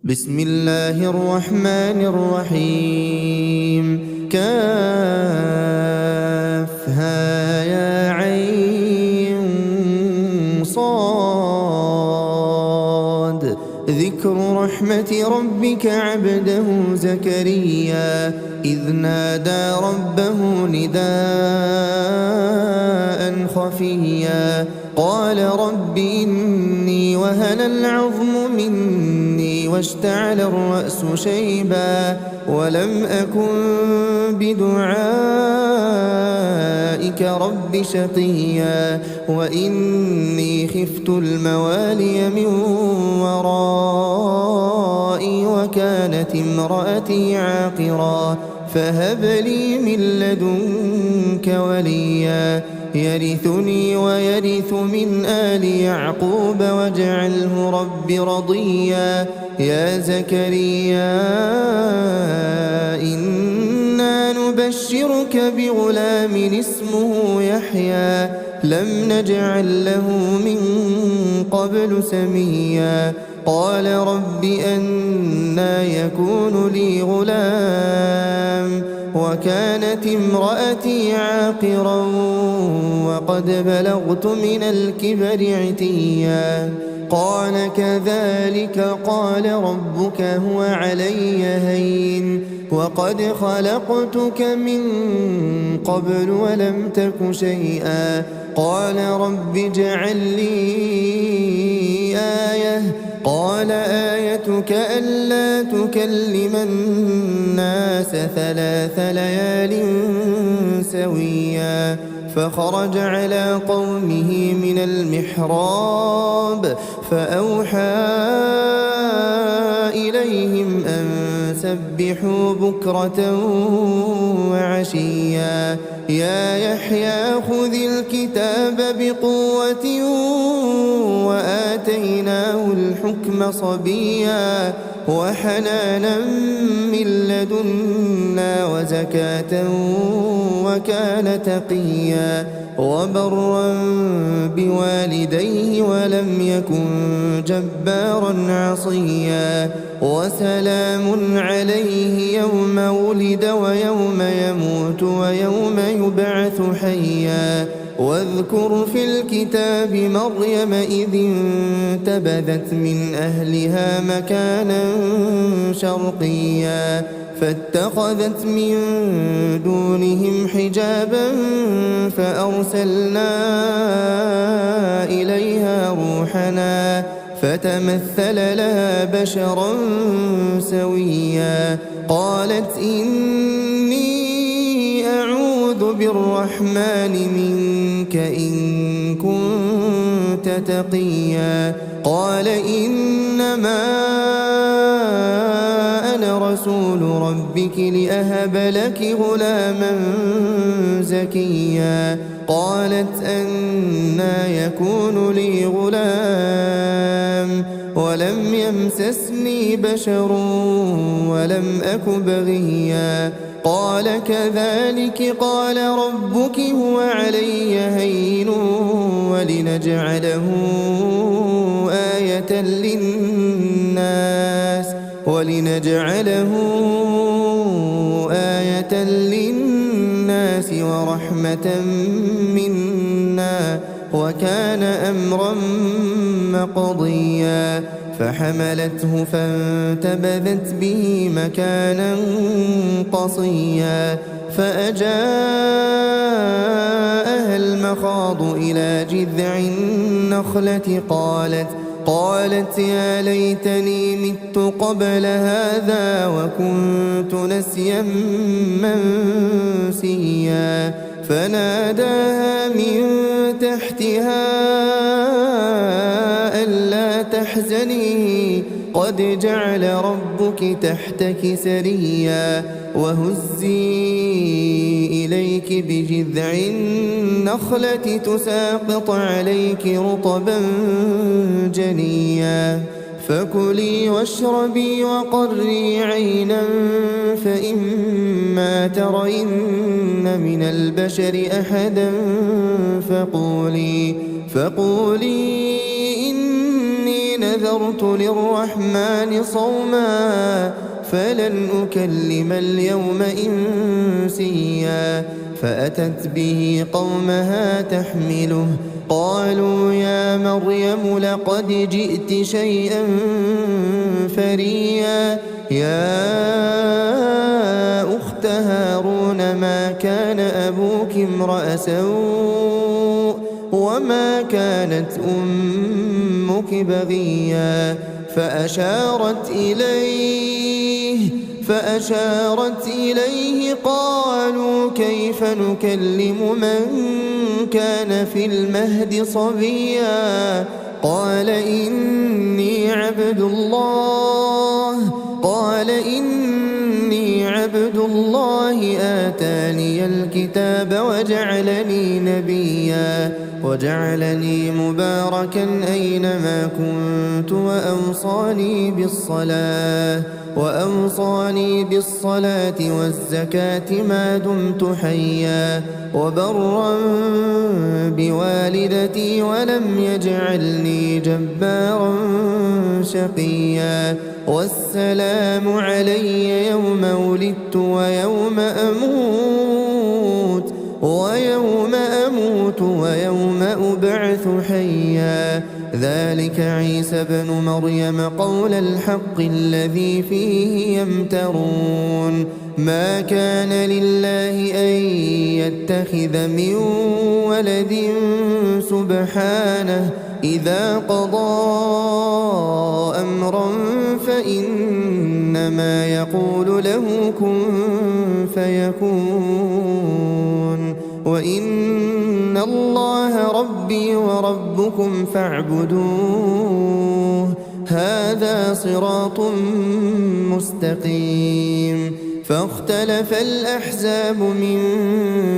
بسم الله الرحمن الرحيم كافها يا عين صاد ذكر رحمة ربك عبده زكريا إذ نادى ربه نداء خفيا قال رب إني وهن العظم مني واشتعل الرأس شيبا ولم أكن بدعائك رب شقيا وإني خفت الموالي من ورائي وكانت امرأتي عاقرا فهب لي من لدنك وليا يرثني ويرث من آل يعقوب واجعله رب رضيا يا زكريا إنا نبشرك بغلام اسمه يحيى لم نجعل له من قبل سميا قال رب أنى يكون لي غلام وكانت امرأتي عاقرا وقد بلغت من الكبر عتيا قال كذلك قال ربك هو علي هين وقد خلقتك من قبل ولم تك شيئا قال رب اجعل لي آية قال آيتك ألا تكلم الناس 3 ليال سويا فخرج على قومه من المحراب فأوحى إليهم أن سبحوا بكرة وعشيا يا يحيى خذ الكتاب بقوة وآتيناه الحكم صبيا وحنانا من لدنا وزكاة وكان تقيا وبرا بوالديه ولم يكن جبارا عصيا وسلام عليه يوم ولد ويوم يموت ويوم يبعث حيا واذكر في الكتاب مريم إذ انتبذت من أهلها مكانا شرقيا فاتخذت من دونهم حجابا فأرسلنا إليها روحنا فتمثل لها بشرا سويا قالت إني أعوذ بالرحمن منك إن كنت تقيا قال إنما أنا رسول ربك لأهب لك غلاما زكيا قالت أنى يكون لي غلام ولم يمسسني بشر ولم أك بغيا قال كذلك قال ربك هو علي هين ولنجعله آية للناس ورحمة منا وكان أمرا مقضيا فحملته فانتبذت به مكانا قصيا فأجاءها المخاض إلى جذع النخلة قالت يا ليتني مت قبل هذا وكنت نسيا منسيا فناداها من تحتها ألا تحزني قد جعل ربك تحتك سريا وهزي إليك بجذع النخلة تساقط عليك رطبا جنيا فكلي واشربي وقري عينا فإما ترين من البشر أحدا فقولي إني نذرت للرحمن صوما فلن أكلم اليوم إنسيا فأتت به قومها تحمله قالوا يا مريم لقد جئت شيئا فريا يا أخت هارون ما كان أبوك امرأ سوء وما كانت أمك بغيا فأشارت إليه قالوا كيف نكلم من كان في المهد صبيا قال إني عبد الله آتاني الكتاب وجعلني نبيا وجعلني مباركا أينما كنت وأوصاني بالصلاة والزكاة ما دمت حيا وبرا بوالدتي ولم يجعلني جبارا شقيا والسلام علي يوم ولدت ويوم أموت ويوم أبعث حيا ذلك عيسى بن مريم قول الحق الذي فيه يمترون ما كان لله أن يتخذ من ولد سبحانه إذا قضى أمرا فإنما يقول له كن فيكون وإن الله ربي وربكم فاعبدوه هذا صراط مستقيم فاختلف الأحزاب من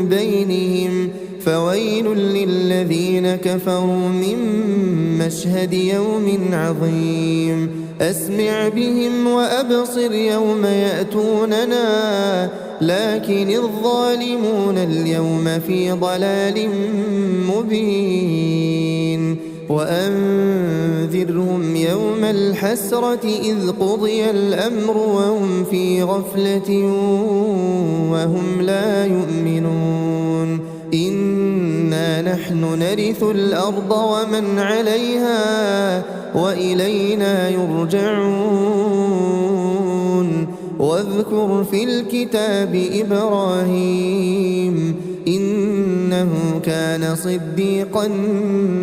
بينهم فويل للذين كفروا من مشهد يوم عظيم أسمع بهم وأبصر يوم يأتوننا لكن الظالمون اليوم في ضلال مبين وأنذرهم يوم الحسرة إذ قضي الأمر وهم في غفلة وهم لا يؤمنون إنا نحن نرث الأرض ومن عليها وإلينا يرجعون واذكر في الكتاب إبراهيم إنه كان صديقا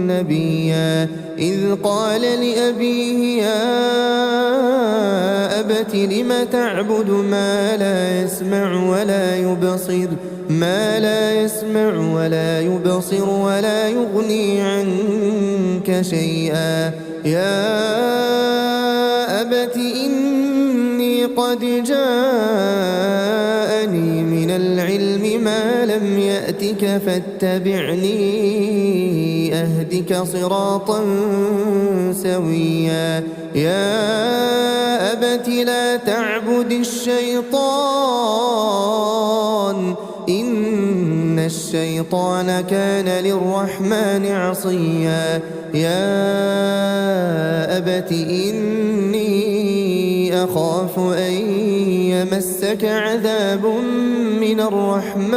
نبيا إذ قال لأبيه يا أبت لم تعبد ما لا يسمع ولا يبصر ولا يغني عنك شيئا يا أبت إني قد جاءني من العلم ما لم يأتك فاتبعني أهدك صراطا سويا يا أبت لا تعبد الشيطان إن الشيطان كان للرحمن عصيا يا أبت إني أخاف أن يمسك عذاب من الرحمن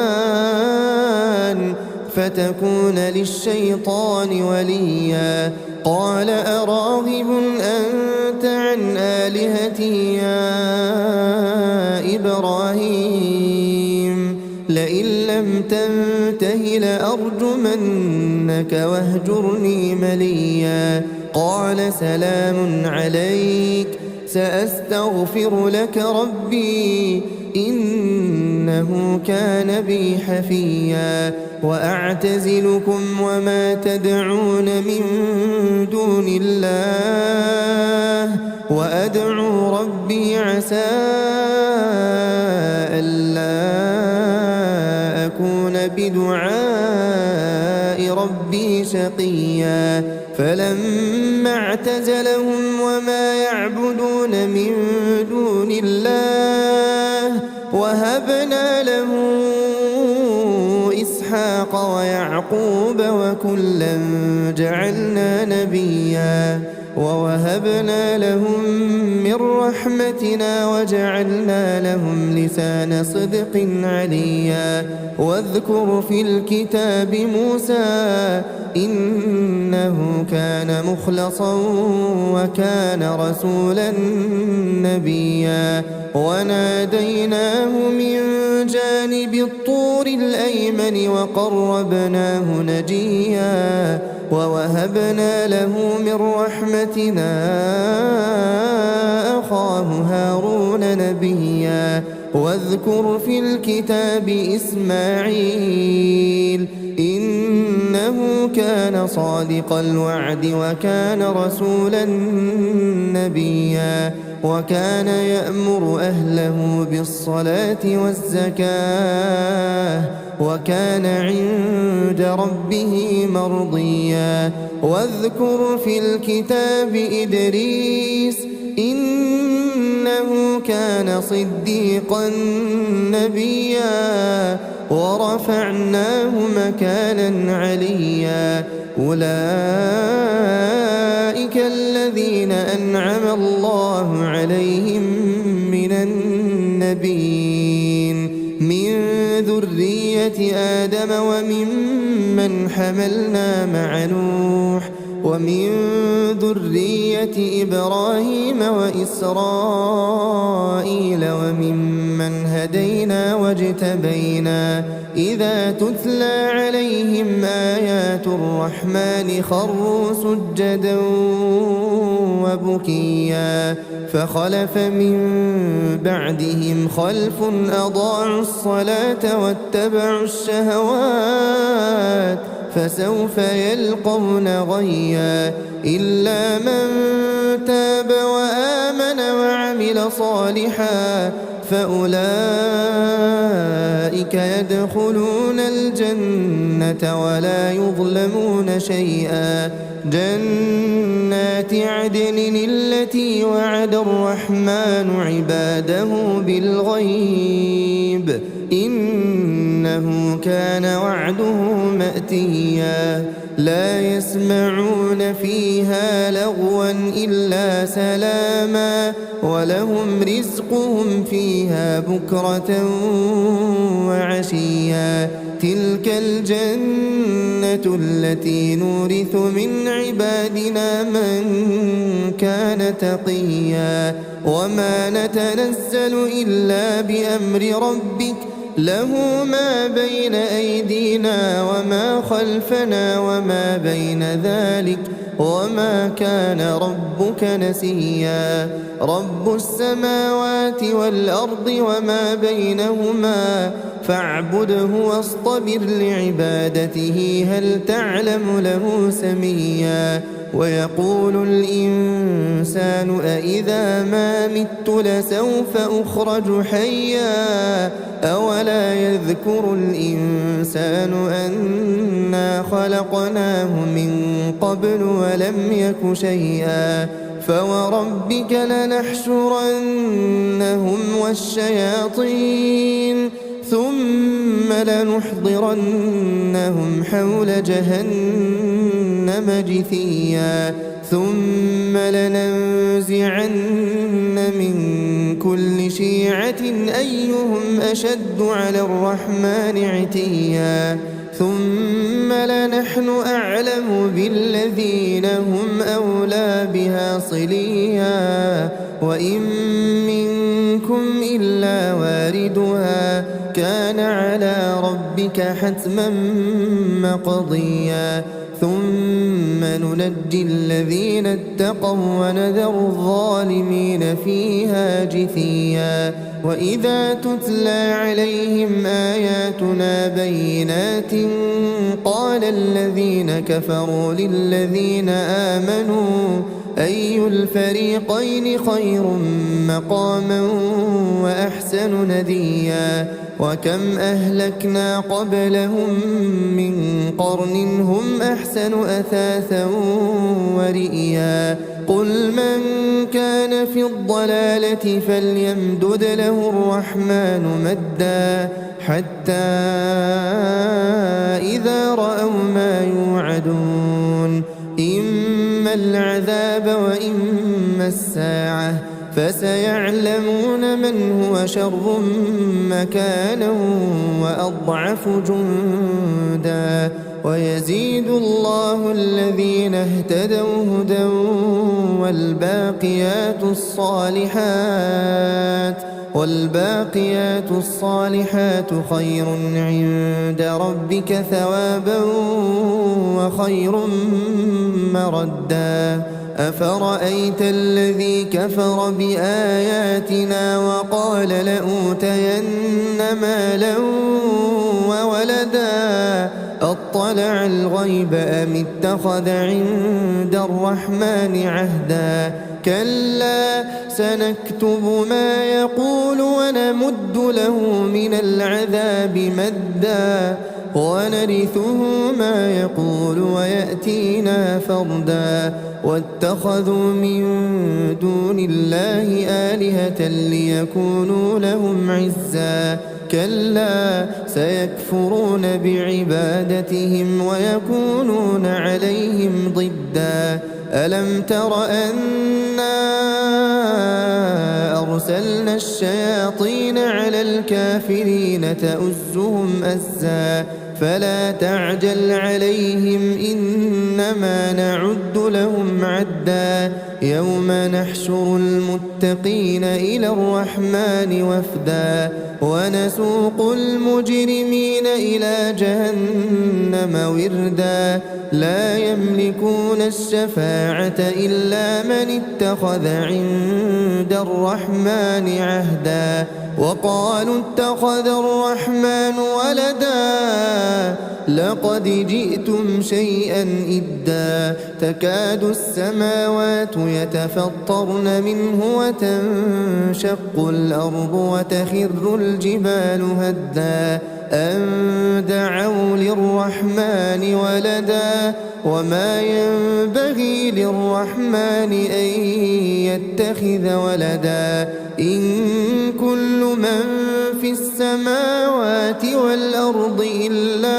فتكون للشيطان وليا قال أراغب أنت عن آلهتي يا إبراهيم لئن لم تنته لأرجمنك واهجرني مليا قال سلام عليك سأستغفر لك ربي إنه كان بي حفيا وأعتزلكم وما تدعون من دون الله وأدعو ربي عسى ألا أكون بدعاء ربي شقيا فلما اعتزلهم وما يعبدون من دون الله وهبنا له إسحاق ويعقوب وكلا جعلنا نبيا ووهبنا لهم من رحمتنا وجعلنا لهم لسان صدق عليا واذكر في الكتاب موسى إنه كان مخلصا وكان رسولا نبيا وناديناه من جانب الطور الأيمن وقربناه نجيا ووهبنا له من رحمتنا أخاه هارون نبيا واذكر في الكتاب إسماعيل إنه كان صادق الوعد وكان رسولا نبيا وكان يأمر أهله بالصلاة والزكاة وكان عند ربه مرضيا واذكر في الكتاب إدريس إنه كان صديقا نبيا ورفعناه مكانا عليا أولئك الذين أنعم الله عليهم من النبيين من ذرية آدم وممن حملنا مع نوح ومن ذرية إبراهيم وإسرائيل وممن هدينا واجتبينا إذا تتلى عليهم آيات الرحمن خروا سجدا وبكيا فخلف من بعدهم خلف أضاعوا الصلاة واتبعوا الشهوات فسوف يلقون غيا إلا من تاب وآمن وعمل صالحا فأولئك يدخلون الجنة ولا يظلمون شيئا جنات عدن التي وعد الرحمن عباده بالغيب إنه كان وعده مأتيا لا يسمعون فيها لغوا إلا سلاما ولهم رزقهم فيها بكرة وعشيا تلك الجنة التي نورث من عبادنا من كان تقيا وما نتنزل إلا بأمر ربك له ما بين أيدينا وما خلفنا وما بين ذلك وما كان ربك نسيا رب السماوات والأرض وما بينهما فاعبده واصطبر لعبادته هل تعلم له سميا ويقول الإنسان أإذا ما مت لسوف أخرج حيا أولا يذكر الإنسان أنا خلقناه من قبل ولم يك شيئا فوربك لنحشرنهم والشياطين ثم لنحضرنهم حول جهنم جثيا ثم لننزعن من كل شيعة أيهم أشد على الرحمن عتيا ثم لنحن أعلم بالذين هم أولى بها صليا وإن منكم إلا واردها كان على ربك حتما مقضيا ثم ننجي الذين اتقوا ونذر الظالمين فيها جثيا وإذا تتلى عليهم آياتنا بينات قال الذين كفروا للذين آمنوا أي الفريقين خير مقاما وأحسن نديا وكم أهلكنا قبلهم من قرن هم أحسن أثاثا ورئيا قل من كان في الضلالة فليمدد له الرحمن مدا حتى إذا رأوا ما يوعدون إما إما العذاب وإما الساعة فسيعلمون من هو شر مكانا وأضعف جندا ويزيد الله الذين اهتدوا هدى والباقيات الصالحات خير عند ربك ثوابا وخير مردا أفرأيت الذي كفر بآياتنا وقال لأوتين مالا وولدا أطلع الغيب أم اتخذ عند الرحمن عهدا كلا سنكتب ما يقول ونمد له من العذاب مدا ونرثه ما يقول ويأتينا فردا واتخذوا من دون الله آلهة ليكونوا لهم عزا كلا سيكفرون بعبادتهم ويكونون عليهم ضدا ألم تر أنا أرسلنا الشياطين على الكافرين تؤزهم أزا فلا تعجل عليهم إنما نعد لهم عدا يوم نحشر المتقين إلى الرحمن وفدا ونسوق المجرمين إلى جهنم وردا لا يملكون الشفاعة إلا من اتخذ عند الرحمن عهدا وقالوا اتخذ الرحمن ولدا لقد جئتم شيئا إدا تكاد السماوات يتفطرن منه وتنشق الأرض وتخر الجبال هدا أن دعوا للرحمن ولدا وما ينبغي للرحمن أن يتخذ ولدا إن كل من في السماوات والأرض إلا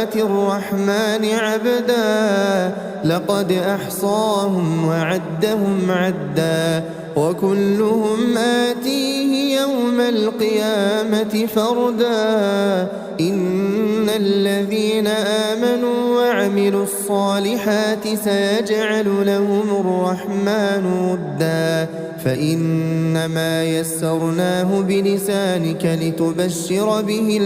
آتي الرحمن عبدا لقد أحصاهم وعدهم عدا وكلهم آتيه يوم القيامة فردا إن الذين آمنوا وعملوا الصالحات سيجعل لهم الرحمن ودا فإنما يسرناه بلسانك لتبشر به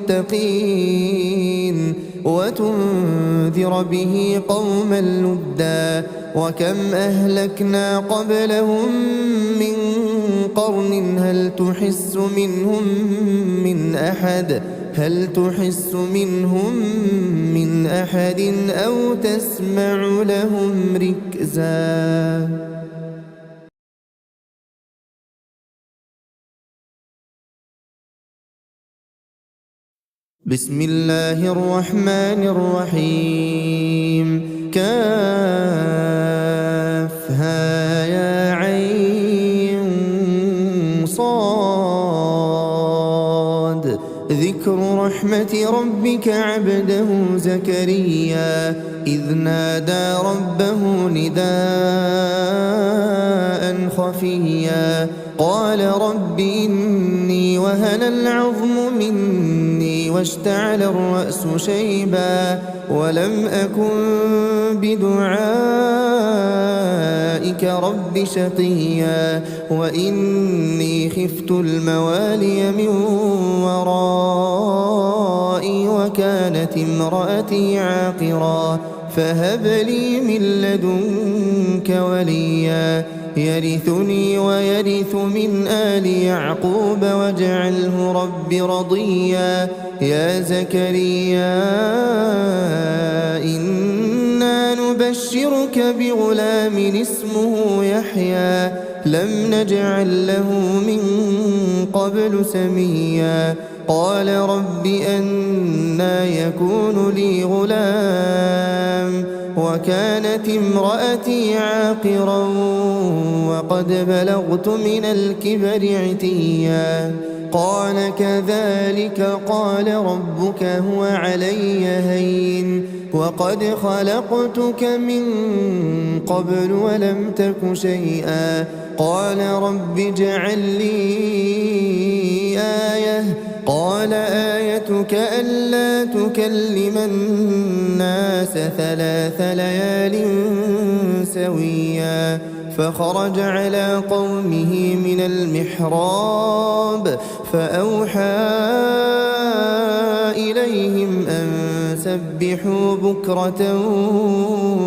المتقين وتنذر به قوما لدا وكم أهلكنا قبلهم من قرن هل تحس منهم من أحد أو تسمع لهم ركزا بسم الله الرحمن الرحيم كافها يا عين صاد ذكر رحمة ربك عبده زكريا إذ نادى ربه نداء خفيا قال رب إني وهن العظم مني واشتعل الرأس شيبا ولم أكن بدعائك رب شقيا وإني خفت الموالي من ورائي وكانت امرأتي عاقرا فهب لي من لدنك وليا يرثني ويرث من آل يعقوب واجعله رب رضيا يا زكريا إنا نبشرك بغلام اسمه يحيى لم نجعل له من قبل سميا قال رب أنى يكون لي غلام وكانت امرأتي عاقرا وقد بلغت من الكبر عتيا قال كذلك قال ربك هو علي هين وقد خلقتك من قبل ولم تك شيئا قال رب اجعل لي آية قال آيتك ألا تكلم الناس 3 ليال سويا فخرج على قومه من المحراب فأوحى إليهم أن سبحوا بكرة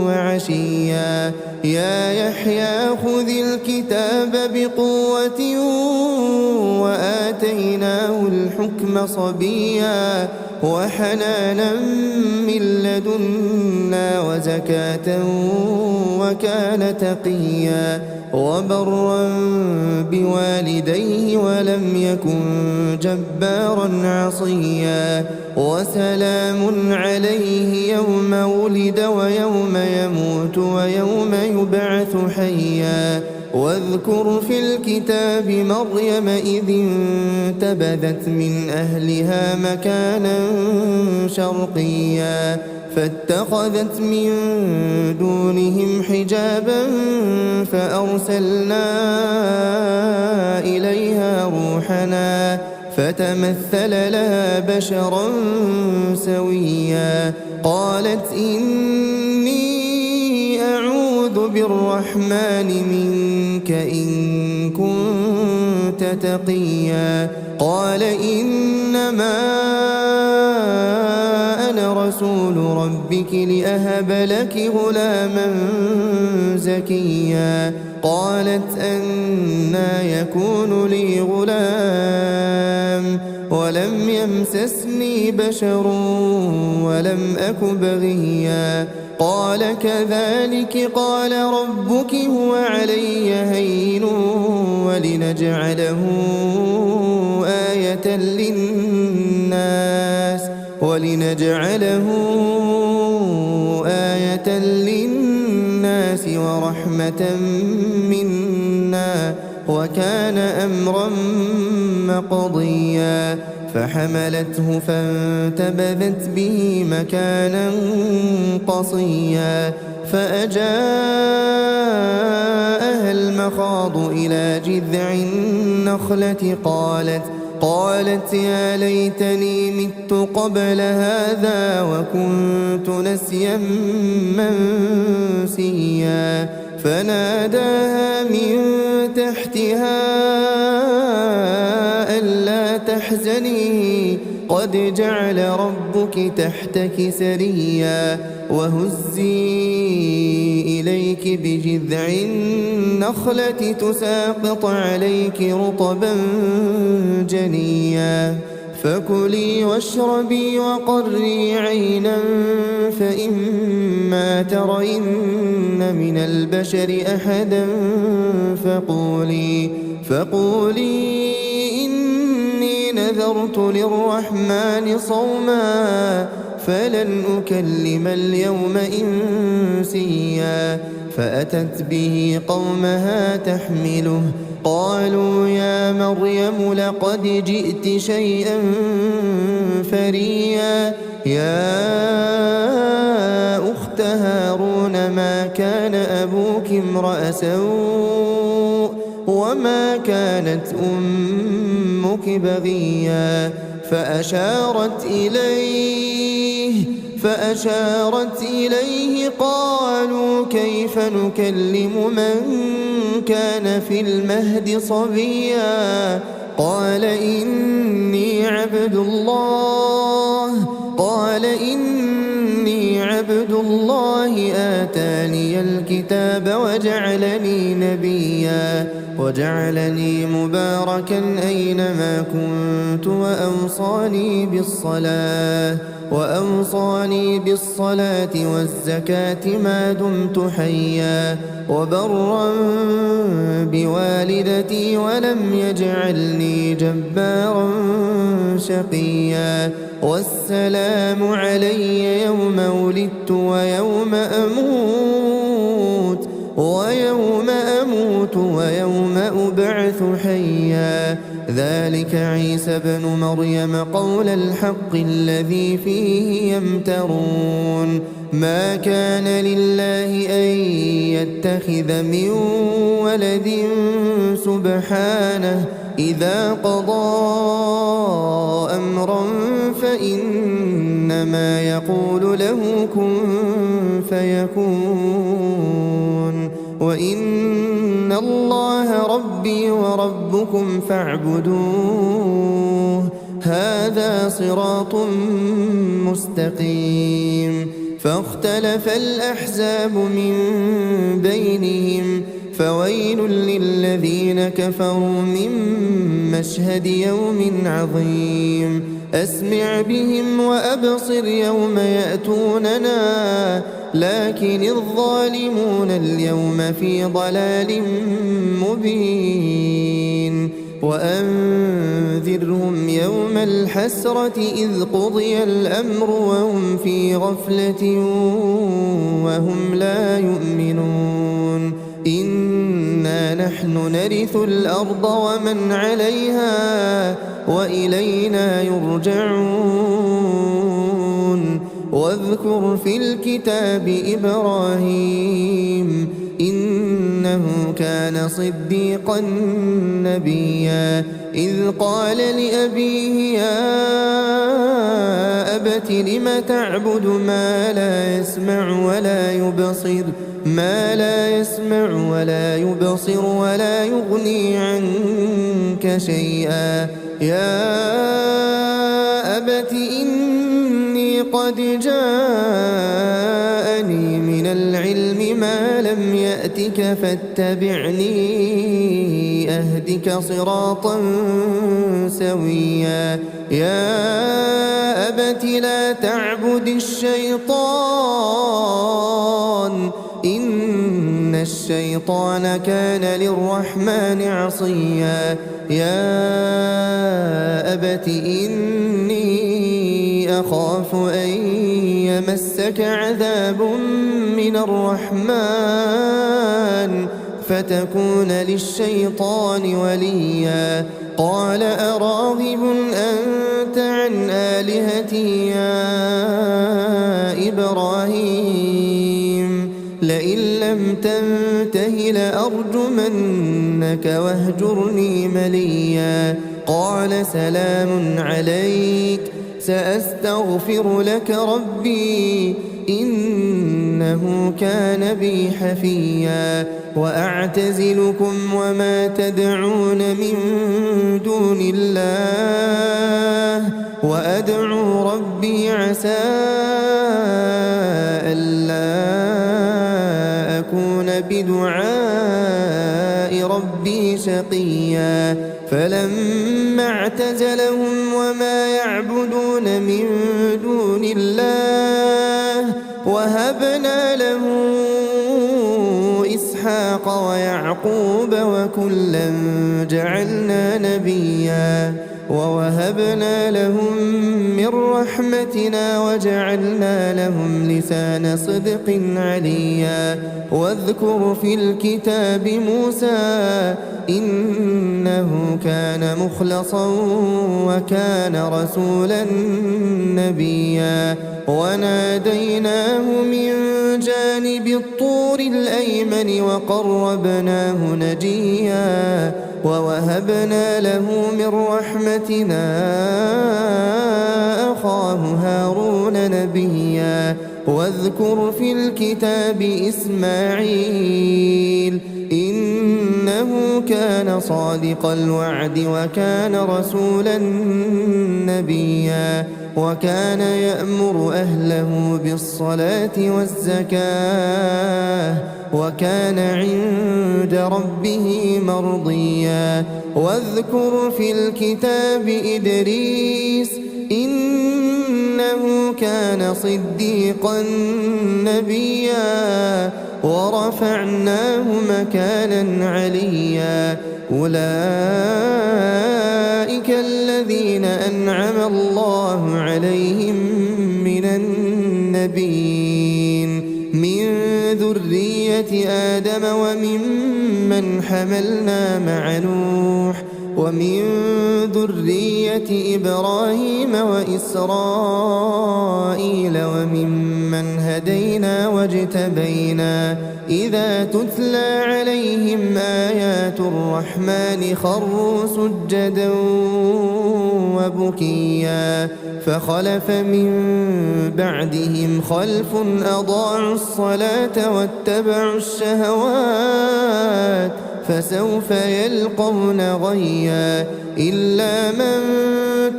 وعشيا يا يحيى خذ الكتاب بقوة وآتيناه الحكم صبيا وحنانا من لدنا وزكاة وكان تقيا وبرا بوالديه ولم يكن جبارا عصيا وسلام عليه يوم ولد ويوم يموت ويوم يبعث حيا واذكر في الكتاب مريم إذ انتبذت من أهلها مكانا شرقيا فاتخذت من دونهم حجابا فأرسلنا إليها روحنا فتمثل لها بشرا سويا قالت إني أعوذ بالرحمن منك إن كنت تقيا قال إنما أنا رسول ربك لأهب لك غلاما زكيا قالت أنى يكون لي غلام ولم يمسسني بشر ولم أك بغيا قال كذلك قال ربك هو علي هين ولنجعله آية للناس ورحمة منا وكان أمرا مقضيا فحملته فانتبذت به مكانا قصيا فأجاءها المخاض إلى جذع النخلة قالت يا ليتني مت قبل هذا وكنت نسيا منسيا فناداها من تحتها ألا تحزني قد جعل ربك تحتك سريا وهزي إليك بجذع النخلة تساقط عليك رطبا جنيا فكلي واشربي وقري عينا فإما ترين من البشر أحدا فقولي إني نذرت للرحمن صوما فلن أكلم اليوم إنسيا فأتت به قومها تحمله قالوا يا مريم لقد جئت شيئا فريا يا أخت هارون ما كان أبوك امرأ سوء وما كانت أمك بغيا فأشارت إليه قالوا كيف نكلم من كان في المهد صبيا قال إني عبد الله آتاني الكتاب وجعلني نبيا وجعلني مباركا أينما كنت وأوصاني بالصلاة والزكاة ما دمت حيا وبرا بوالدتي ولم يجعلني جبارا شقيا والسلام علي يوم ولدت ويوم أموت ويوم أبعث حيا ذلك عيسى بن مريم قول الحق الذي فيه يمترون ما كان لله أن يتخذ من ولد سبحانه إذا قضى أمرا فإنما يقول له كن فيكون وإن الله ربي وربكم فاعبدوه هذا صراط مستقيم فاختلف الأحزاب من بينهم فويل للذين كفروا من مشهد يوم عظيم أسمع بهم وأبصر يوم يأتوننا لكن الظالمون اليوم في ضلال مبين وأنذرهم يوم الحسرة إذ قضي الأمر وهم في غفلة وهم لا يؤمنون إنا نحن نرث الأرض ومن عليها وإلينا يرجعون واذكر في الكتاب إبراهيم إنه كان صديقا نبيا إذ قال لأبيه يا أبت لم تعبد ما لا يسمع ولا يبصر ولا يغني عنك شيئا يا أبت إني قد جاءني من العلم ما لم يأتك فاتبعني أهدك صراطا سويا يا أبت لا تعبد الشيطان إن الشيطان كان للرحمن عصيا يا أبت إني أخاف أن يمسك عذاب من الرحمن فتكون للشيطان وليا قال أراغب أنت عن آلهتي يا إبراهيم لئن لم تنته لأرجمنك واهجرني مليا قال سلام عليك سأستغفر لك ربي إنه كان بي حفيا وأعتزلكم وما تدعون من دون الله وأدعو ربي عسى ألا أكون بدعاء ربي شقيا فلما اعتزلهم وما يعبدون من دون الله وهبنا له إسحاق ويعقوب وكلا جعلنا نبيا ووهبنا لهم من رحمتنا وجعلنا لهم لسان صدق عليا واذكر في الكتاب موسى إنه كان مخلصا وكان رسولا نبيا وناديناه من جانب الطور الأيمن وقربناه نجيا ووهبنا له من رحمتنا أخاه هارون نبيا واذكر في الكتاب إسماعيل إنه كان صادق الوعد وكان رسولا نبيا وكان يأمر أهله بالصلاة والزكاة وكان عند ربه مرضيا واذكر في الكتاب إدريس إنه كان صديقا نبيا ورفعناه مكانا عليا أولئك الذين أنعم الله عليهم من النبيين من ذرية آدم وممن حملنا مع نوح ومن ذرية إبراهيم وإسرائيل وممن هدينا واجتبينا إذا تتلى عليهم آيات الرحمن خروا سجدا وبكيا فخلف من بعدهم خلف أضاعوا الصلاة واتبعوا الشهوات فسوف يلقون غيا إلا من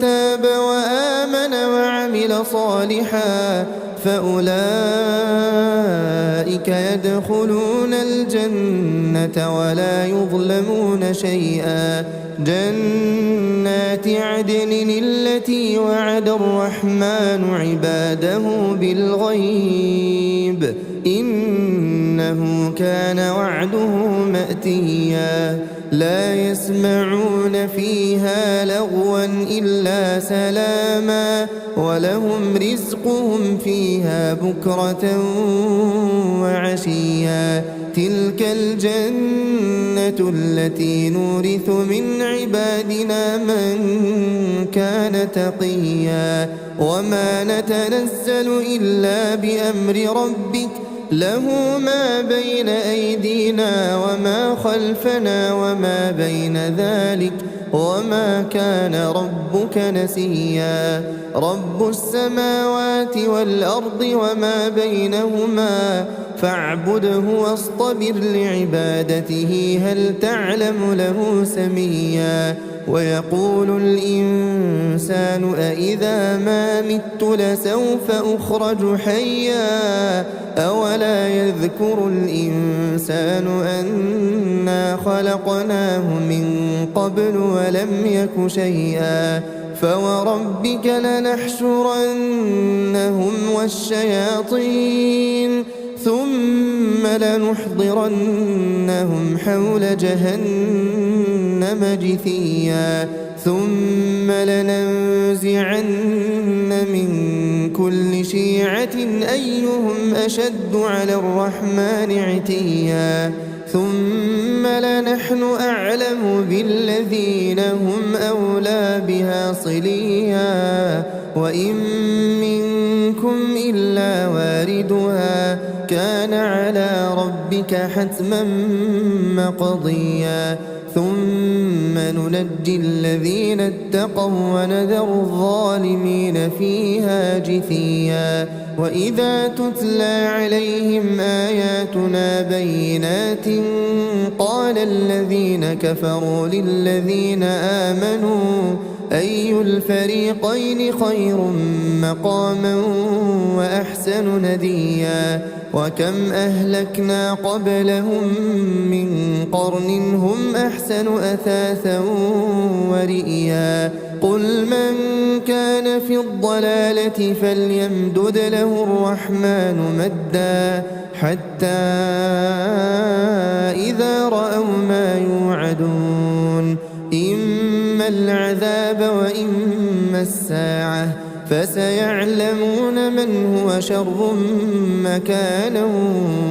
تاب وآمن وعمل صالحا فأولئك يدخلون الجنة ولا يظلمون شيئا جنات عدن التي وعد الرحمن عباده بالغيب إنه كان وعده مأتيا لا يسمعون فيها لغوا إلا سلاما ولهم رزقهم فيها بكرة وعشيا تلك الجنة التي نورث من عبادنا من كان تقيا وما نتنزل إلا بأمر ربك له ما بين أيدينا وما خلفنا وما بين ذلك وما كان ربك نسيا رب السماوات والأرض وما بينهما فاعبده واصطبر لعبادته هل تعلم له سميا ويقول الإنسان أإذا ما مت لسوف أخرج حيا أولا يذكر الإنسان أنا خلقناه من قبل ولم يك شيئا فوربك لنحشرنهم والشياطين ثم لنحضرنهم حول جهنم جثيا ثم لننزعن من كل شيعة أيهم أشد على الرحمن عتيا ثم لنحن أعلم بالذين هم أولى بها صليا وإن منكم إلا واردها كان على ربك حتما مقضيا ثم ننجي الذين اتقوا ونذر الظالمين فيها جثيا وإذا تتلى عليهم آياتنا بينات قال الذين كفروا للذين آمنوا أي الفريقين خير مقاما وأحسن نديا وكم أهلكنا قبلهم من قرن هم أحسن أثاثا ورئيا قل من كان في الضلالة فليمدد له الرحمن مدا حتى إذا رأوا ما يوعدون إما العذاب وإما الساعة فسيعلمون من هو شر مكانا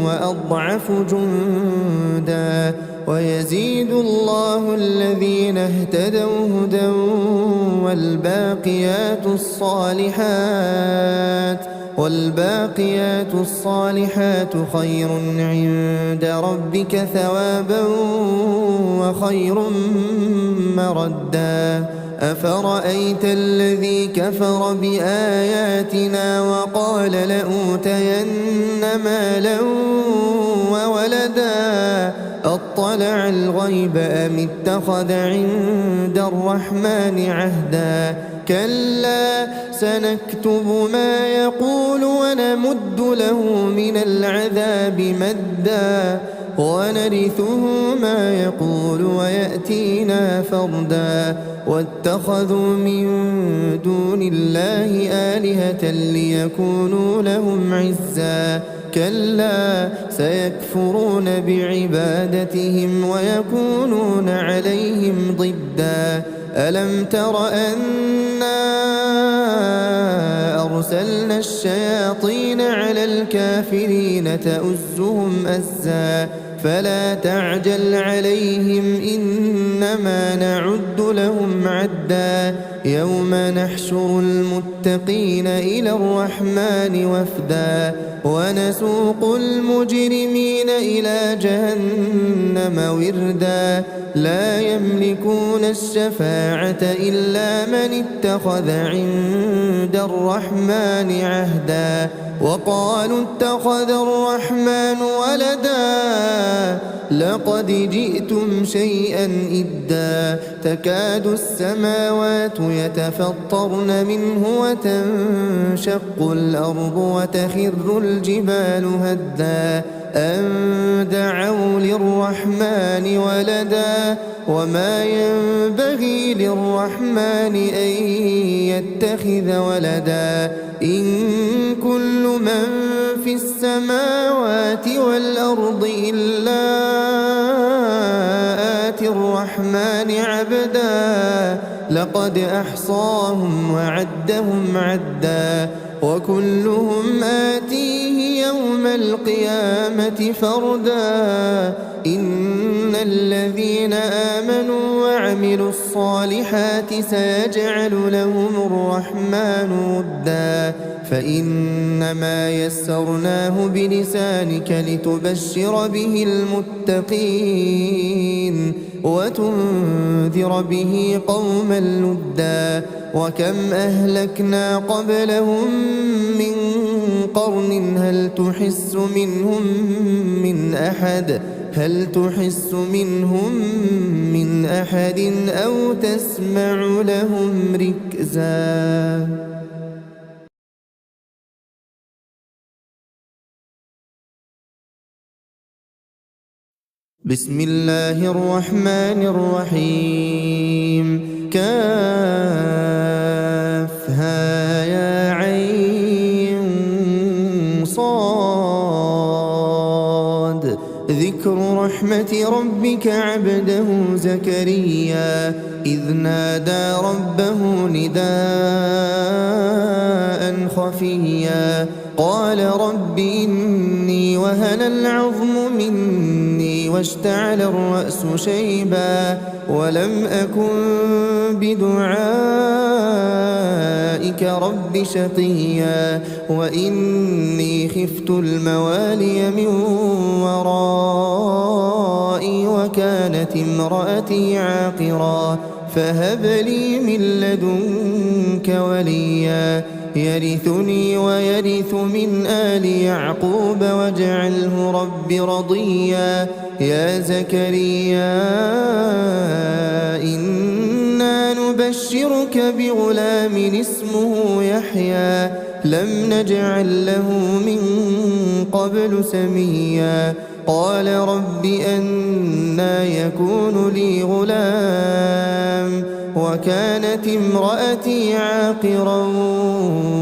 وأضعف جندا ويزيد الله الذين اهتدوا هدى والباقيات الصالحات خير عند ربك ثوابا وخير مردا أفرأيت الذي كفر بآياتنا وقال لأوتين مالا وولدا أطلع الغيب أم اتخذ عند الرحمن عهدا كلا سنكتب ما يقول ونمد له من العذاب مدا ونرثه ما يقول ويأتينا فردا واتخذوا من دون الله آلهة ليكونوا لهم عزا كلا سيكفرون بعبادتهم ويكونون عليهم ضدا ألم تر أنا أرسلنا الشياطين على الكافرين تؤزهم أزا فلا تعجل عليهم إنما نعد لهم عدا يوم نحشر المتقين إلى الرحمن وفدا ونسوق المجرمين إلى جهنم وردا لا يملكون الشفاعة إلا من اتخذ عند الرحمن عهدا وقالوا اتخذ الرحمن ولدا لقد جئتم شيئا إدا تكاد السماوات يتفطرن منه وتنشق الأرض وتخر الجبال هدا أن دعوا للرحمن ولدا وما ينبغي للرحمن أن يتخذ ولدا إن كل من في السماوات والأرض إلا آتي الرحمن عبدا لقد أحصاهم وعدهم عدا وكلهم آتيه يوم القيامة فردا إن الذين آمنوا وعملوا الصالحات سيجعل لهم الرحمن ودا فإنما يسرناه بلسانك لتبشر به المتقين وتنذر به قوما لدا وكم أهلكنا قبلهم من قرن هل تحس منهم من أحد أو تسمع لهم ركزا بسم الله الرحمن الرحيم كافها يا عين صاد ذكر رحمة ربك عبده زكريا إذ نادى ربه نداء خفيا قال رب إني وهن العظم مني واشتعل الرأس شيبا ولم أكن بدعائك رب شقيا وإني خفت الموالي من ورائي وكانت امرأتي عاقرا فهب لي من لدنك وليا يرثني ويرث من آل يعقوب واجعله رب رضيا يا زكريا إنا نبشرك بغلام اسمه يحيى لم نجعل له من قبل سميا قال رب أنى يكون لي غلام وكانت امرأتي عاقرا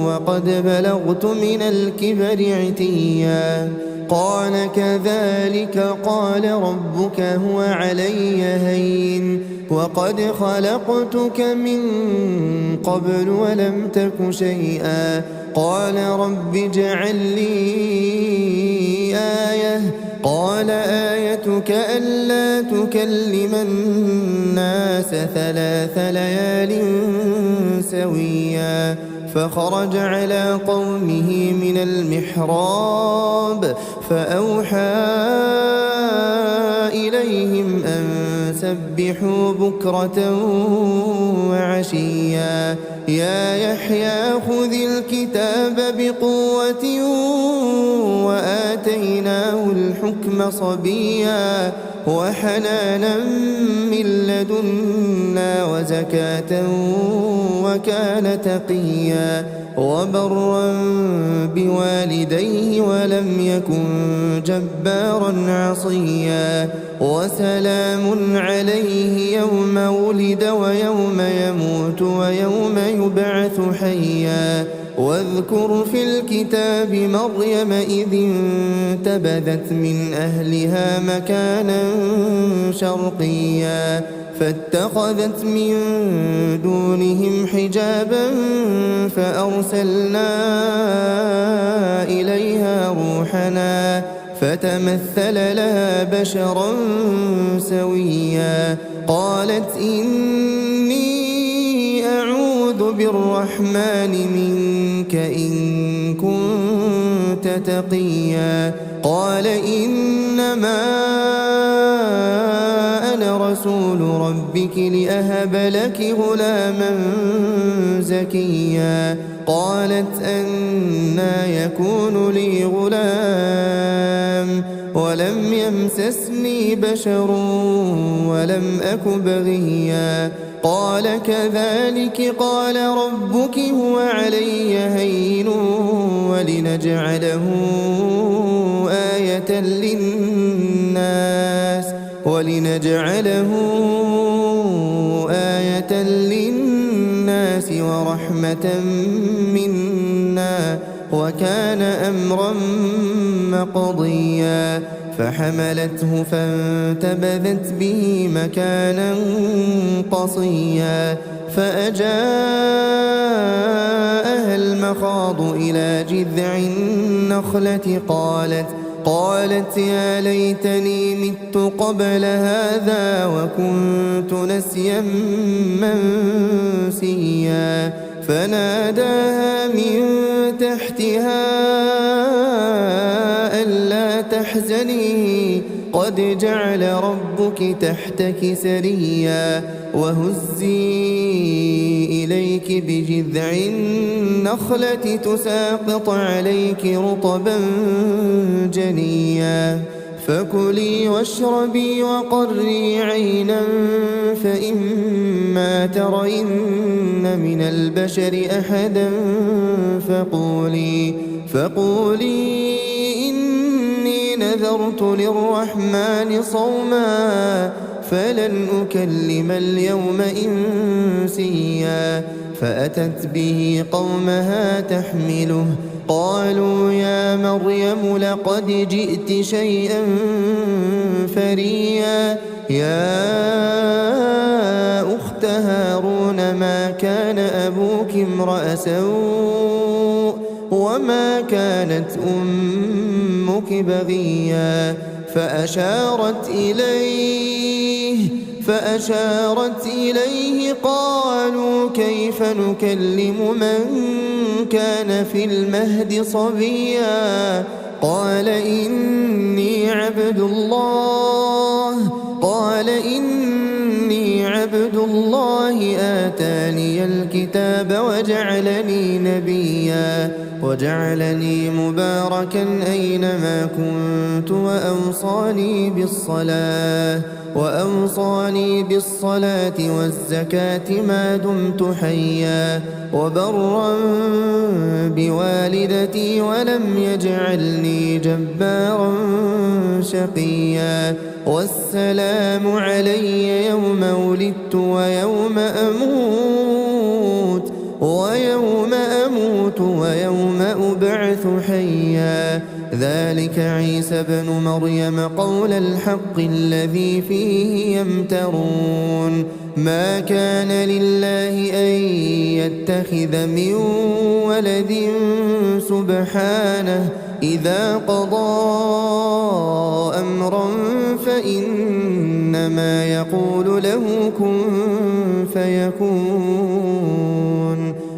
وقد بلغت من الكبر عتيا قال كذلك قال ربك هو علي هين وقد خلقتك من قبل ولم تك شيئا قال رب اجعل لي آية قال آيتك ألا تكلم الناس 3 ليال سويا فخرج على قومه من المحراب فأوحى إليهم أن سبحوا بكرة وعشيا يا يحيى خذ الكتاب بقوة وآتيناه الحكم صبيا وحنانا من لدنا وزكاة وكان تقيا وبرا بوالديه ولم يكن جبارا عصيا وسلام عليه يوم ولد ويوم يموت ويوم يبعث حيا واذكر في الكتاب مريم إذ انتبذت من أهلها مكانا شرقيا فاتخذت من دونهم حجابا فأرسلنا إليها روحنا فتمثل لها بشرا سويا قالت إني بالرحمن منك إن كنت تقيا قال إنما أنا رسول ربك لأهب لك غلاما زكيا قالت أنى يكون لي غلام ولم يمسسني بشر ولم أك بغيا قال كذلك قال ربك هو علي هين ولنجعله آية للناس ورحمة منا وكان أمرا مقضيا فحملته فانتبذت به مكانا قصيا فأجاءها المخاض إلى جذع النخلة قالت يا ليتني مت قبل هذا وكنت نسيا منسيا فناداها من تحتها ألا تحزني قد جعل ربك تحتك سريا وهزي إليك بجذع النخلة تساقط عليك رطبا جنيا فكلي واشربي وقري عينا فإما ترين من البشر أحدا فقولي إني نذرت للرحمن صوما فلن أكلم اليوم إنسيا فأتت به قومها تحمله قالوا يا مريم لقد جئت شيئا فريا يا أخت هارون ما كان أبوك امرأ سوء وما كانت أمك بغيا فأشارت إليه قالوا كيف نكلم من كان في المهد صبيا قال إني عبد الله آتاني الكتاب وجعلني نبيا وجعلني مباركا أينما كنت وأوصاني بالصلاة والزكاة ما دمت حيا وبرا بوالدتي ولم يجعلني جبارا شقيا والسلام علي يوم ولدت ويوم أموت ويوم أبعث حيا ذلك عيسى بن مريم قول الحق الذي فيه يمترون ما كان لله أن يتخذ من ولد سبحانه إذا قضى أمرا فإنما يقول له كن فيكون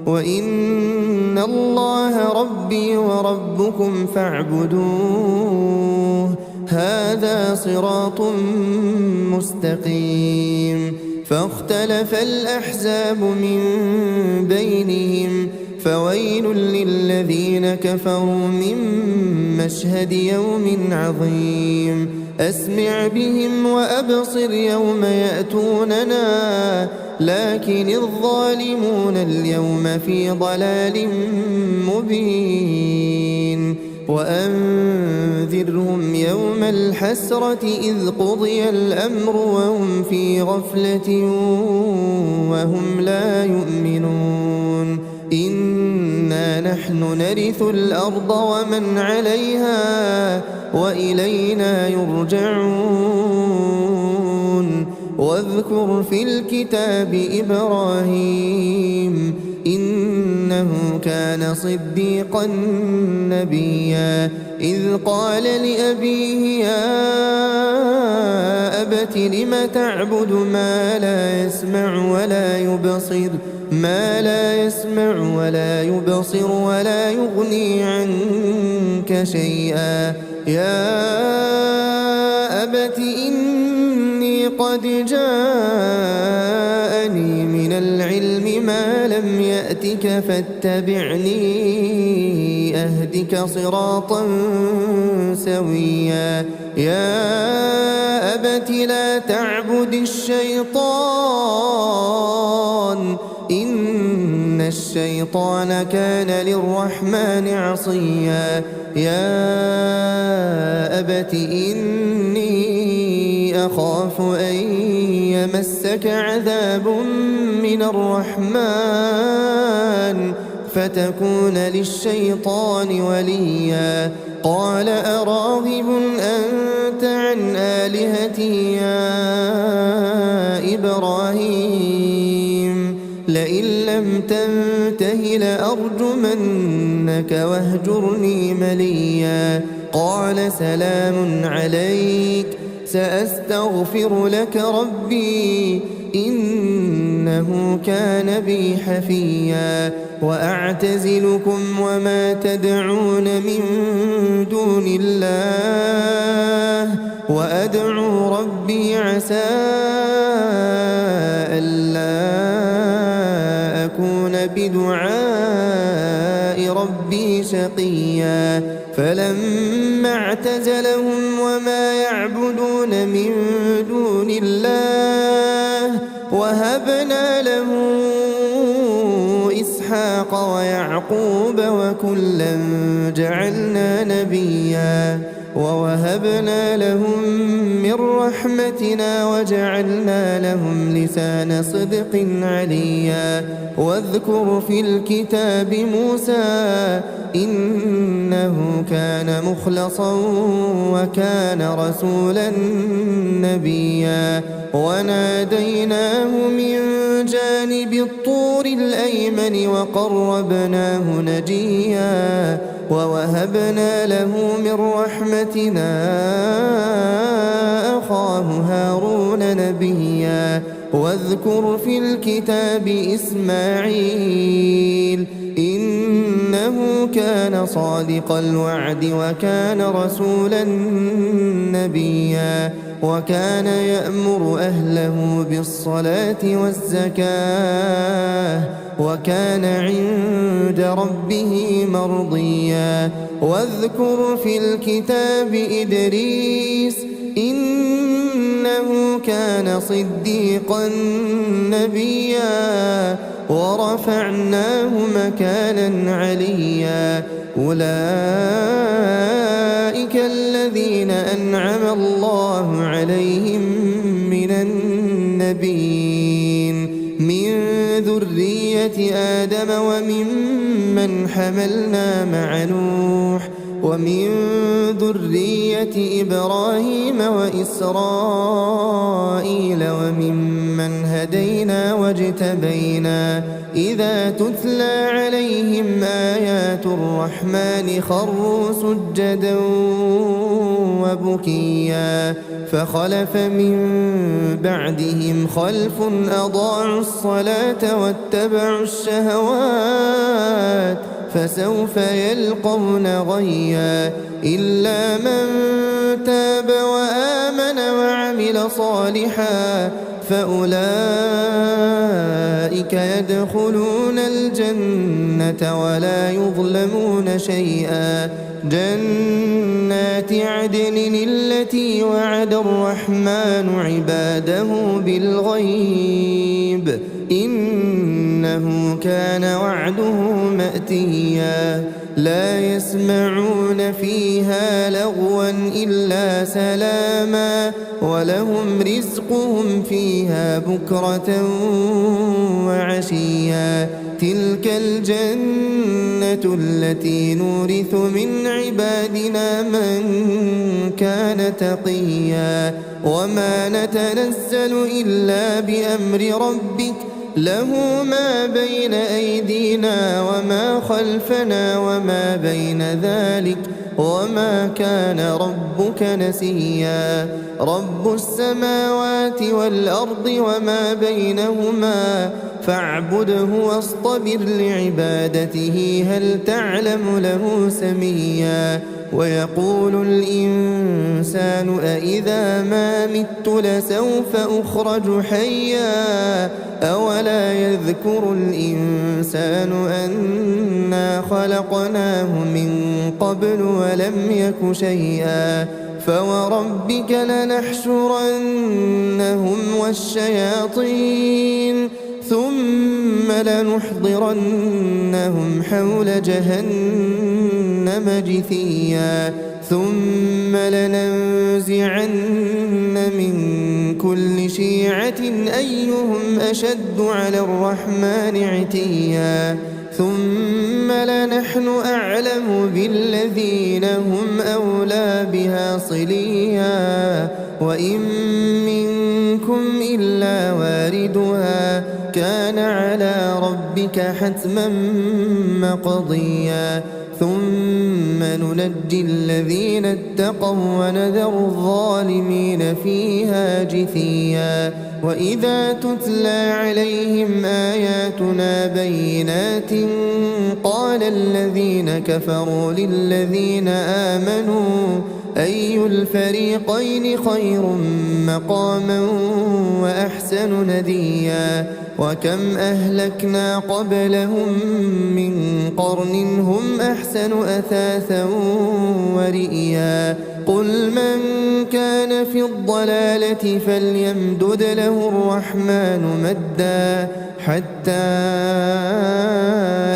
وإن الله ربي وربكم فاعبدوه هذا صراط مستقيم فاختلف الأحزاب من بينهم فويل للذين كفروا من مشهد يوم عظيم أسمع بهم وأبصر يوم يأتوننا لكن الظالمون اليوم في ضلال مبين وأنذرهم يوم الحسرة إذ قضي الأمر وهم في غفلة وهم لا يؤمنون إنا نحن نرث الأرض ومن عليها وإلينا يرجعون واذكر في الكتاب إبراهيم إنه كان صديقا نبيا إذ قال لأبيه يا أبت لم تعبد ما لا يسمع ولا يبصر ولا يغني عنك شيئا يا أبت إني قد جاءني من العلم ما لم يأتك فاتبعني أهدك صراطا سويا يا أبت لا تعبد الشيطان إن الشيطان كان للرحمن عصيا يا أبت إني أخاف أن يمسك عذاب من الرحمن فتكون للشيطان وليا قال أراغب أنت عن آلهتي يا إبراهيم لئن لم تنته لأرجمنك واهجرني مليا قال سلام عليك سأستغفر لك ربي إنه كان بي حفيا وأعتزلكم وما تدعون من دون الله وأدعو ربي عسى ألا أكون بدعاء ربي شقيا فلما اعتزلهم وما يعبدون من دون الله وهبنا له إسحاق ويعقوب وكلا جعلنا نبيا ووهبنا لهم من رحمتنا وجعلنا لهم لسان صدق عليا واذكر في الكتاب موسى إنه كان مخلصا وكان رسولا نبيا وناديناه من جانب الطور الأيمن وقربناه نجيا ووهبنا له من رحمتنا أخاه هارون نبيا واذكر في الكتاب إسماعيل إنه كان صادق الوعد وكان رسولا نبيا وكان يأمر أهله بالصلاة والزكاة وكان عند ربه مرضيا واذكر في الكتاب إدريس إنه كان صديقا نبيا ورفعناه مكانا عليا أولئك الذين أنعم الله عليهم من النبيين من ذرية آدم وممن حملنا مع نوح ومن ذرية إبراهيم وإسرائيل وممن هدينا واجتبينا إذا تتلى عليهم آيات الرحمن خروا سجدا وبكيا فخلف من بعدهم خلف أضاعوا الصلاة واتبعوا الشهوات فسوف يلقون غيا إلا من تاب وآمن وعمل صالحا فأولئك يدخلون الجنة ولا يظلمون شيئا جنات عدن التي وعد الرحمن عباده بالغيب إنه كان وعده مأتيا لا يسمعون فيها لغوا إلا سلاما ولهم رزقهم فيها بكرة وعشيا تلك الجنة التي نورث من عبادنا من كان تقيا وما نتنزل إلا بأمر ربك له ما بين أيدينا وما خلفنا وما بين ذلك وما كان ربك نسيا رب السماوات والأرض وما بينهما فاعبده واصطبر لعبادته هل تعلم له سميا ويقول الإنسان أإذا ما مت لسوف أخرج حيا أولا يذكر الإنسان أنا خلقناه من قبل ولم يك شيئا فوربك لنحشرنهم والشياطين ثم لنحضرنهم حول جهنم جثيا ثم لننزعن من كل شيعة أيهم أشد على الرحمن عتيا ثم لنحن أعلم بالذين هم أولى بها صليا وإن منكم إلا واردها كان على ربك حتما مقضيا ثم ننجي الذين اتقوا ونذر الظالمين فيها جثيا وإذا تتلى عليهم آياتنا بينات قال الذين كفروا للذين آمنوا أي الفريقين خير مقاما وأحسن نديا وكم أهلكنا قبلهم من قرن هم أحسن أثاثا ورئيا قل من كان في الضلالة فليمدد له الرحمن مدا حتى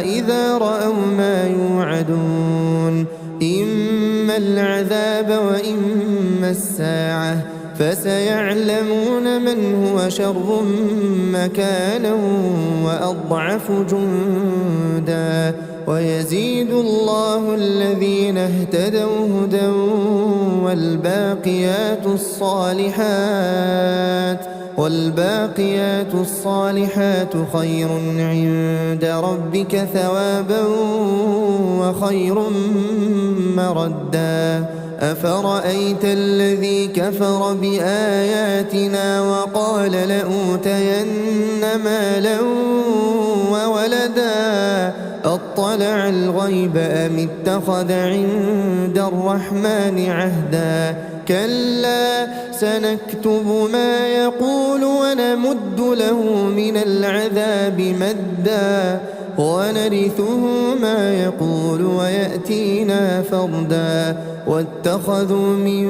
إذا رأوا ما يوعدون إما العذاب وإما الساعة فسيعلمون من هو شر مكانا وأضعف جندا ويزيد الله الذين اهتدوا هدى والباقيات الصالحات خير عند ربك ثوابا وخير مردا أفرأيت الذي كفر بآياتنا وقال لأوتين مالا وولدا أطلع الغيب أم اتخذ عند الرحمن عهدا كلا سنكتب ما يقول ونمد له من العذاب مدا ونرثه ما يقول ويأتينا فردا واتخذوا من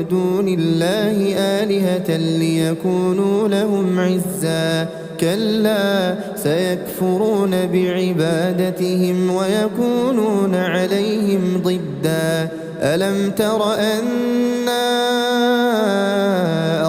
دون الله آلهة ليكونوا لهم عزا كلا سيكفرون بعبادتهم ويكونون عليهم ضدا ألم تر أنا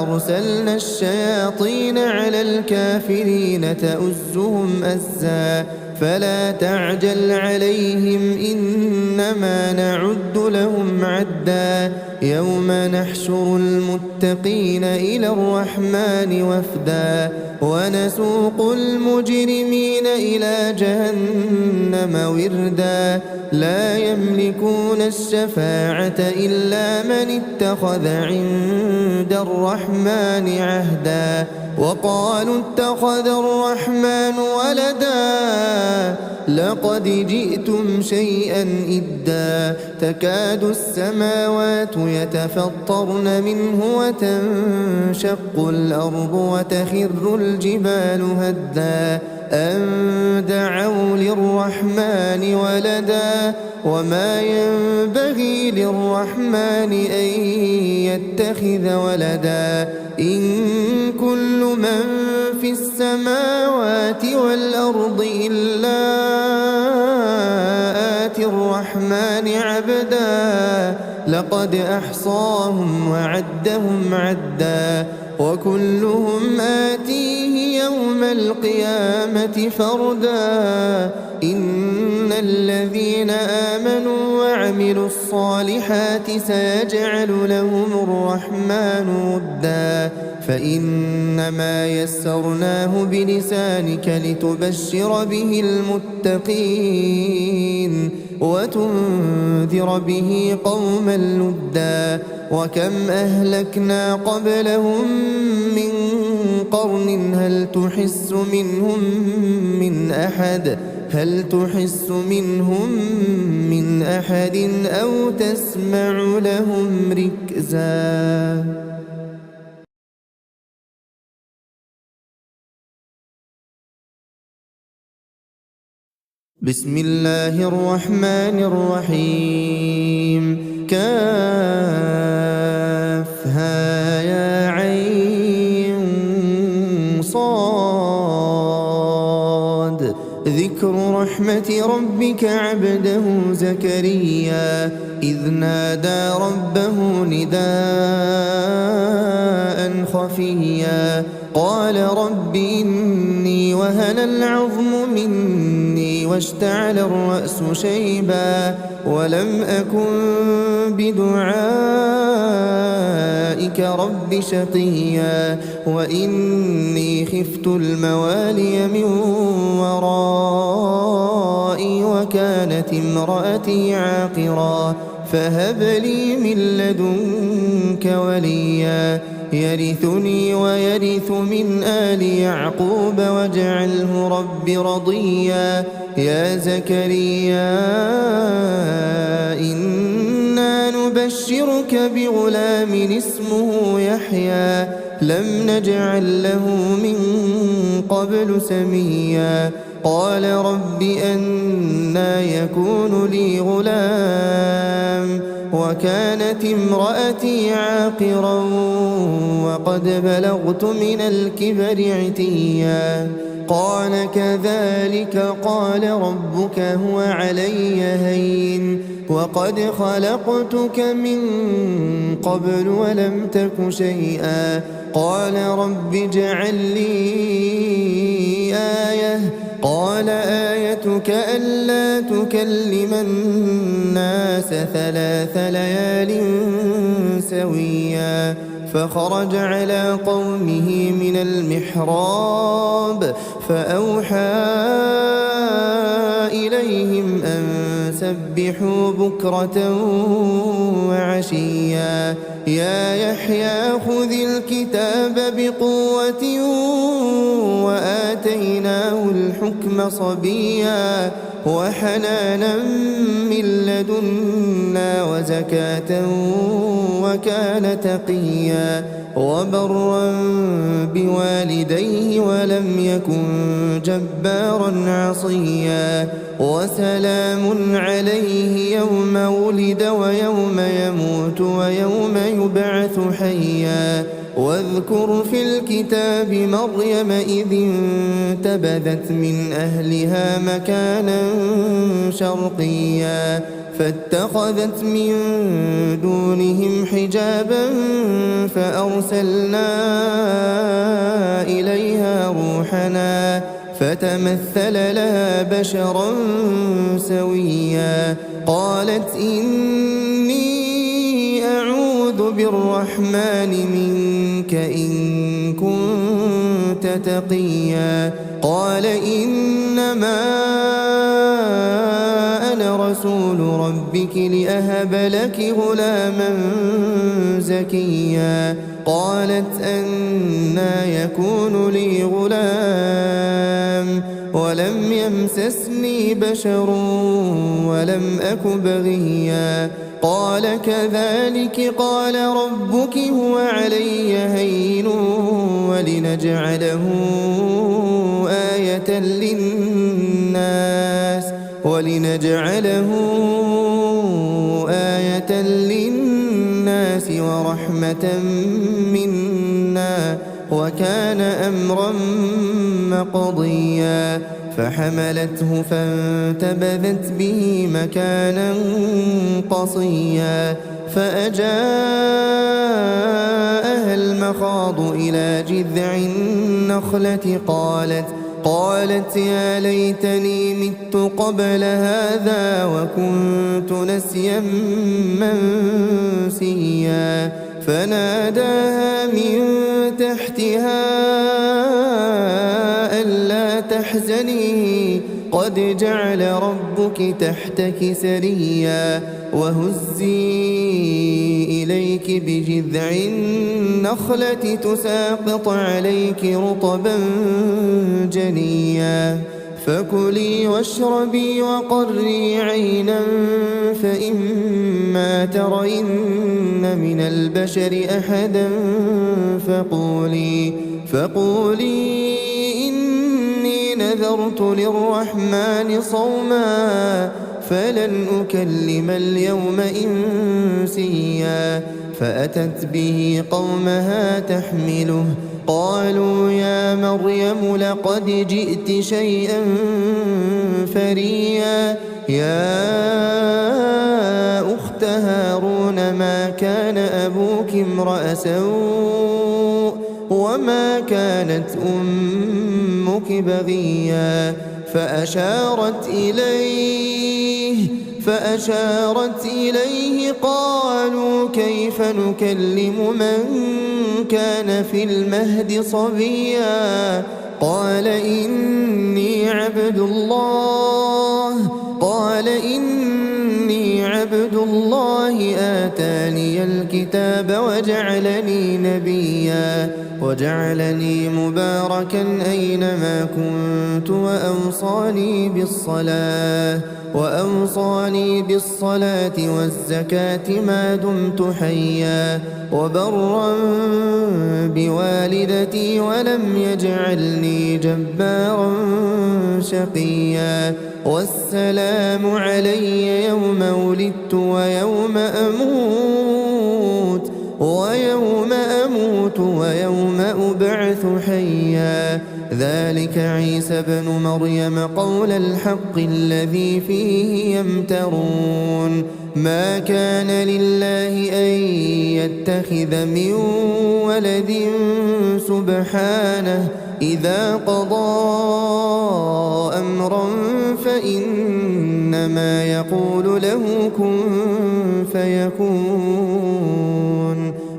أرسلنا الشياطين على الكافرين تؤزهم أزا فلا تعجل عليهم إنما نعد لهم عدا يوم نحشر المتقين إلى الرحمن وفدا ونسوق المجرمين إلى جهنم وردا لا يملكون الشفاعة إلا من اتخذ عند الرحمن عهدا وقالوا اتخذ الرحمن ولدا لقد جئتم شيئا إدا تكاد السماوات يتفطرن منه وتنشق الأرض وتخر الجبال هدا أن دعوا للرحمن ولدا وما ينبغي للرحمن أن يتخذ ولدا إن كل من في السماوات والأرض إلا آتي الرحمن عبدا لقد أحصاهم وعدهم عدا وكلهم آتيه يوم القيامة فردا. إن الذين آمنوا وعملوا الصالحات سيجعل لهم الرحمن ودا. فإنما يسرناه بلسانك لتبشر به المتقين وتنذر به قوما لدا. وكم أهلكنا قبلهم من قرن هل تحس منهم من أحد أو تسمع لهم ركزا. بسم الله الرحمن الرحيم. كافها يا عين صاد. ذكر رحمة ربك عبده زكريا إذ نادى ربه نداء خفيا قال رب إني وهن العظم مني واشتعل الرأس شيبا ولم أكن بدعائك رب شقيا وإني خفت الموالي من ورائي وكانت امرأتي عاقرا فهب لي من لدنك وليا يرثني ويرث من آل يعقوب واجعله رب رضيا. يا زكريا إنا نبشرك بغلام اسمه يحيى لم نجعل له من قبل سميا. قال رب أنى يكون لي غلام وكانت امرأتي عاقرا وقد بلغت من الكبر عتيا. قال كذلك قال ربك هو علي هين وقد خلقتك من قبل ولم تك شيئا. قال رب اجعل لي آية. قال آيتك ألا تكلم الناس 3 ليال سويا. فخرج على قومه من المحراب فأوحى إليهم أن سبحوا بكرة وعشيا. يا يحيى خذ الكتاب بقوة وآتيناه الحكم صبيا وحنانا من لدنا وزكاة وكان تقيا وبرا بوالديه ولم يكن جبارا عصيا. وسلام عليه يوم ولد ويوم يموت ويوم يبعث حيا. واذكر في الكتاب مريم إذ انتبذت من أهلها مكانا شرقيا فاتخذت من دونهم حجابا فأرسلنا إليها روحنا فتمثل لها بشرا سويا. قالت إني أعوذ بالرحمن منك إن كنت تقيا. قال إنما أنا رسول ربك لأهب لك غلاما زكيا. قالت أنى يكون لي غلام ولم يمسسني بشر ولم أك بغيا. قال كذلك قال ربك هو علي هين ولنجعله آية للناس ورحمة منا وكان أمرا مقضيا. فحملته فانتبذت به مكانا قصيا فأجاءها المخاض إلى جذع النخلة قالت يا ليتني مت قبل هذا وكنت نسيا منسيا فناداها من تحتها ألا تحزني قد جعل ربك تحتك سريا وهزي إليك بجذع النخلة تساقط عليك رطبا جنيا فكلي واشربي وقري عينا فإما ترين من البشر أحدا فقولي إني نذرت للرحمن صوما فلن أكلم اليوم إنسيا فأتت به قومها تحمله قالوا يا مريم لقد جئت شيئا فريا يا أخت هارون ما كان أبوك امرأ سوء وما كانت أمك بغيا فأشارت إليه قالوا كيف نكلم من كان في المهد صبيا قال إني عبد الله آتاني الكتاب وجعلني نبيا وجعلني مباركا أينما كنت وأوصاني بالصلاة والزكاة ما دمت حيا وبرا بوالدتي ولم يجعلني جبارا شقيا والسلام علي يوم ولدت ويوم أموت ويوم أبعث حيا ذلك عيسى بن مريم قول الحق الذي فيه يمترون ما كان لله أن يتخذ من ولد سبحانه إذا قضى أمرا فإنما يقول له كن فيكون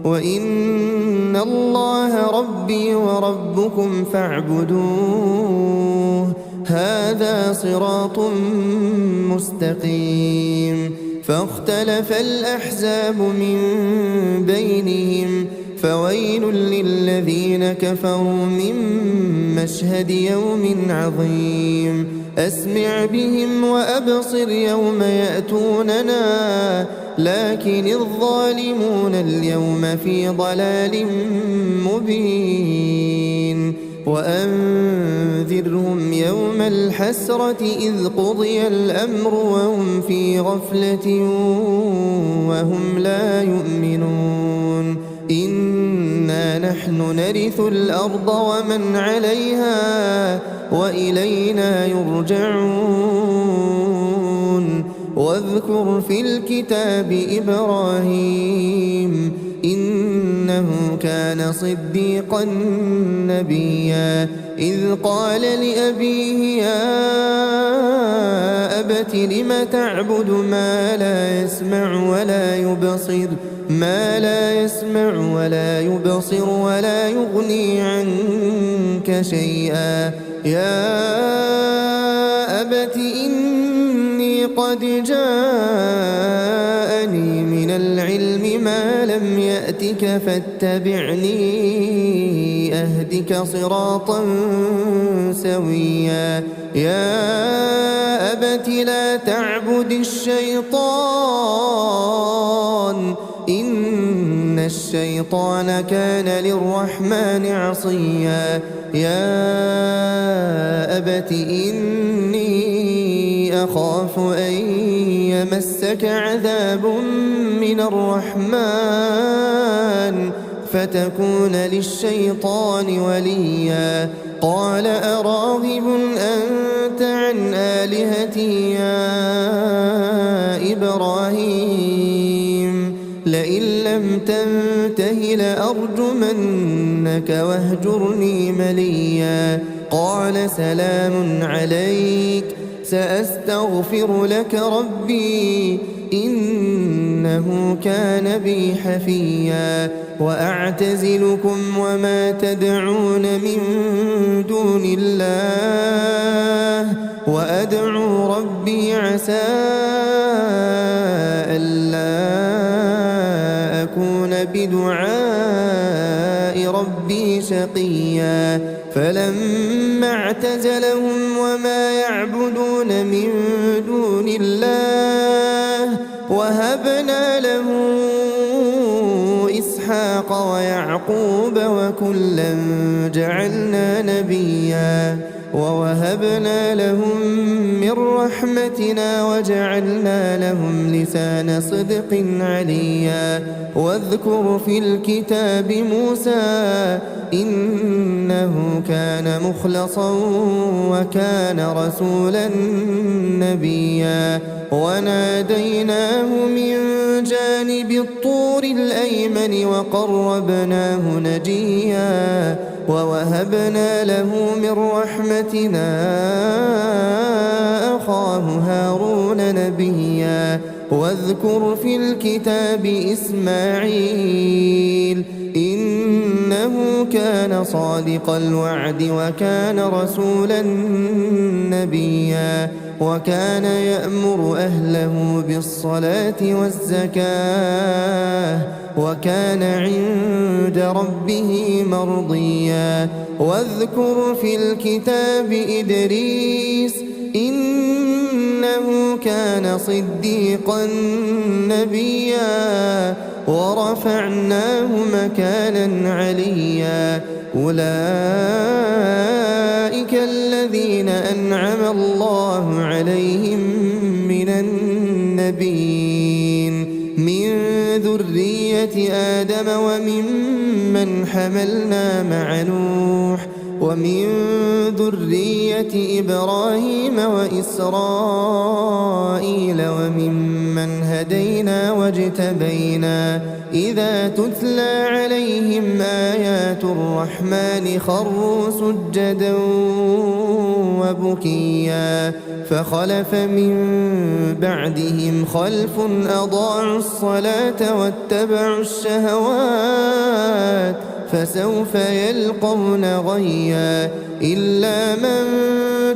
وإن الله ربي وربكم فاعبدوه هذا صراط مستقيم فاختلف الأحزاب من بينهم فويل للذين كفروا من مشهد يوم عظيم أسمع بهم وأبصر يوم يأتوننا لكن الظالمون اليوم في ضلال مبين وأنذرهم يوم الحسرة إذ قضي الأمر وهم في غفلة وهم لا يؤمنون إنا نحن نرث الأرض ومن عليها وإلينا يرجعون واذكر في الكتاب إبراهيم إنه كان صديقا نبيا إذ قال لأبيه يا أبت لم تعبد ما لا يسمع ولا يبصر ولا يغني عنك شيئا يا أبت إني قد جاءني من العلم ما لم يأتك فاتبعني أهدك صراطا سويا يا أبت لا تعبد الشيطان إن الشيطان كان للرحمن عصيا يا أبت إني أخاف أن يمسك عذاب من الرحمن فتكون للشيطان وليا قال أراغب أنت عن آلهتي يا إبراهيم تنته لأرجمنك واهجرني مليا. قال سلام عليك سأستغفر لك ربي إنه كان بي حفيا. وأعتزلكم وما تدعون من دون الله وأدعو ربي عسى ألا أكون بدعاء ربي شقيا. فلما اعتزلهم وما يعبدون من دون الله وهبنا له إسحاق ويعقوب وكلا جعلنا نبيا. ووهبنا لهم من رحمتنا وجعلنا لهم لسان صدق عليا. واذكر في الكتاب موسى إنه كان مخلصا وكان رسولا نبيا. وناديناه من جانب الطور الأيمن وقربناه نجيا. ووهبنا له من رحمتنا أخاه هارون نبيا. واذكر في الكتاب إسماعيل إنه كان صادق الوعد وكان رسولا نبيا. وكان يأمر أهله بالصلاة والزكاة وكان عند ربه مرضيا. واذكر في الكتاب إدريس إنه كان صديقا نبيا. ورفعناه مكانا عليا. أولئك الذين أنعم الله عليهم من النبيين من ذرية آدم وممن حملنا مع نوح ومن ذرية إبراهيم وإسرائيل وممن هدينا واجتبينا. إذا تتلى عليهم آيات الرحمن خروا سجدا وبكيا. فخلف من بعدهم خلف أضاعوا الصلاة واتبعوا الشهوات فسوف يلقون غيا. إلا من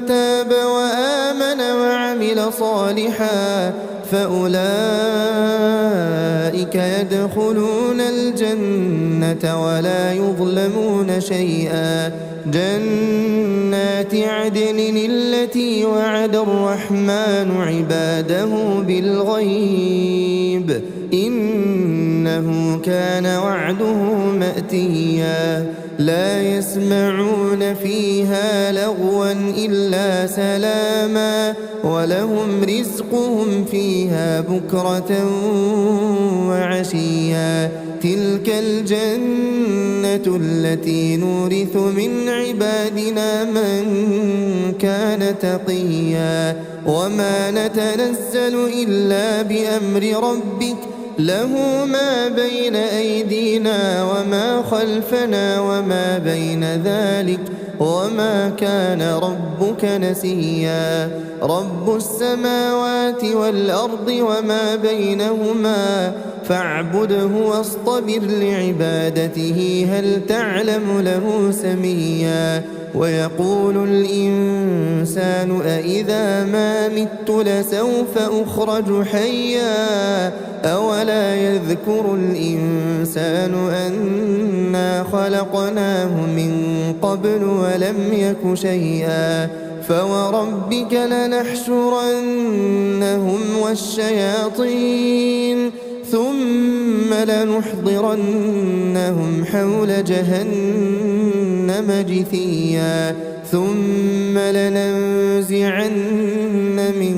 تاب وآمن وعمل صالحا فأولئك يدخلون الجنة ولا يظلمون شيئا. جنات عدن التي وعد الرحمن عباده بالغيب إنه كان وعده مأتيا. لا يسمعون فيها لغوا إلا سلاما ولهم رزقهم فيها بكرة وعشيا. تلك الجنة التي نورث من عبادنا من كان تقيا. وما نتنزل إلا بأمر ربك له ما بين أيدينا وما خلفنا وما بين ذلك وما كان ربك نسيا. رب السماوات والأرض وما بينهما فاعبده واصطبر لعبادته هل تعلم له سميا. ويقول الإنسان أإذا ما مت لسوف أخرج حيا. أولا يذكر الإنسان أنا خلقناه من قبل ولم يك شيئا. فوربك لنحشرنهم والشياطين ثم لنحضرنهم حول جهنم جثيا. ثم لننزعن من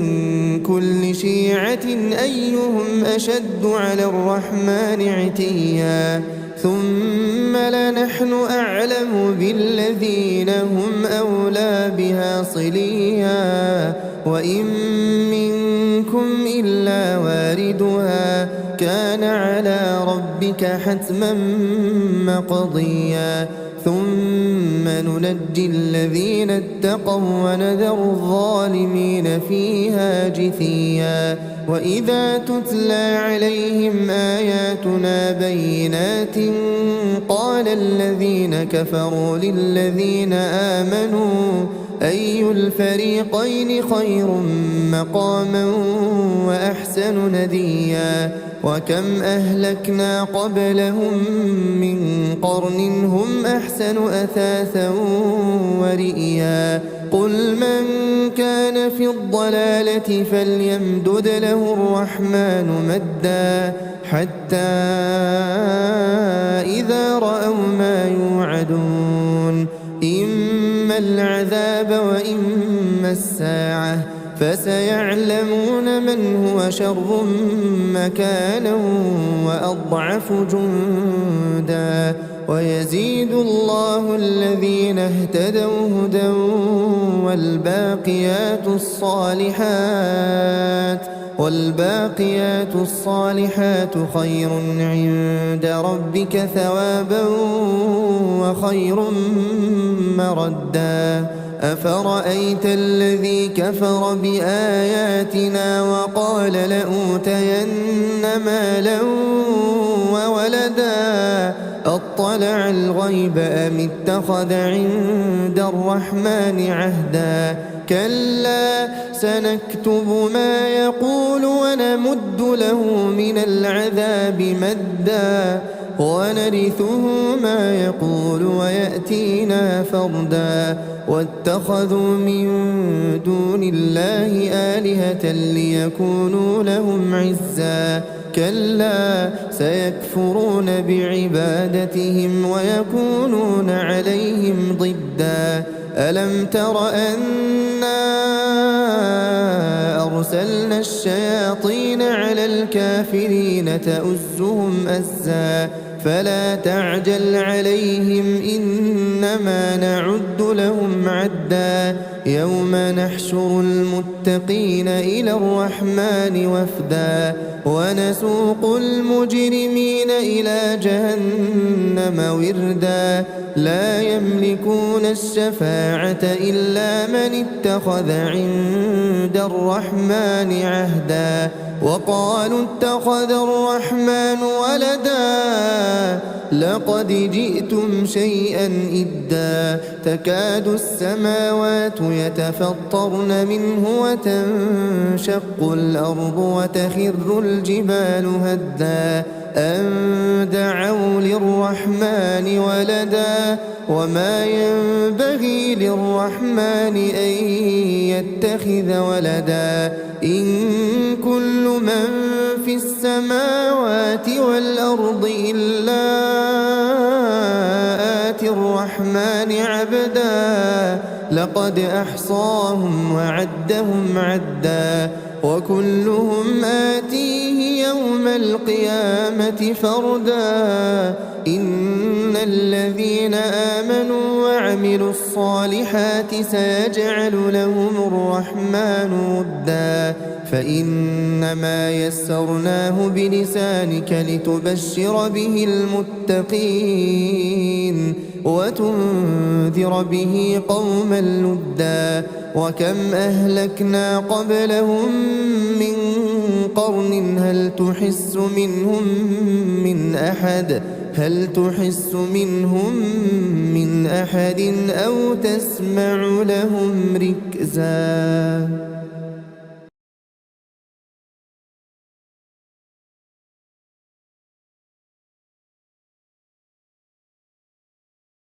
كل شيعة أيهم أشد على الرحمن عتيا. ثم لنحن أعلم بالذين هم أولى بها صليا. وإن منكم إلا واردها كان على ربك حتما مقضيا ثم ننجي الذين اتقوا ونذر الظالمين فيها جثيا وإذا تتلى عليهم آياتنا بينات قال الذين كفروا للذين آمنوا أي الفريقين خير مقاما وأحسن نديا وكم أهلكنا قبلهم من قرن هم أحسن أثاثا ورئيا قل من كان في الضلالة فليمدد له الرحمن مدا حتى إذا رأوا ما يوعدون إما العذاب وإما الساعة فسيعلمون من هو شر مكانا وأضعف جندا ويزيد الله الذين اهتدوا هدى والباقيات الصالحات خير عند ربك ثوابا وخير مردا أفرأيت الذي كفر بآياتنا وقال لأوتين مالا وولدا أطلع الغيب أم اتخذ عند الرحمن عهدا كلا سنكتب ما يقول ونمد له من العذاب مدا ونرثه ما يقول ويأتينا فردا واتخذوا من دون الله آلهة ليكونوا لهم عزا كلا سيكفرون بعبادتهم ويكونون عليهم ضدا ألم تر أنا أرسلنا الشياطين على الكافرين تؤزهم أزا فلا تعجل عليهم إنما نعد لهم عدا يوم نحشر المتقين إلى الرحمن وفدا ونسوق المجرمين إلى جهنم وردا لا يملكون الشفاعة إلا من اتخذ عند الرحمن عهدا وقالوا اتخذ الرحمن ولدا لقد جئتم شيئا إدا تكاد السماوات يتفطرن منه وتنشق الأرض وتخر الجبال هدا أن دعوا للرحمن ولدا وما ينبغي للرحمن أن يتخذ ولدا إن كل من في السماوات والأرض إلا آتي الرحمن عبدا لقد أحصاهم وعدهم عدا وكلهم آتيه يوم القيامة فردا إن الذين آمنوا وعملوا الصالحات سيجعل لهم الرحمن ودا فإنما يسرناه بلسانك لتبشر به المتقين وتنذر به قوما لدا وكم أهلكنا قبلهم من قرن هل تحس منهم من أحد أو تسمع لهم ركزا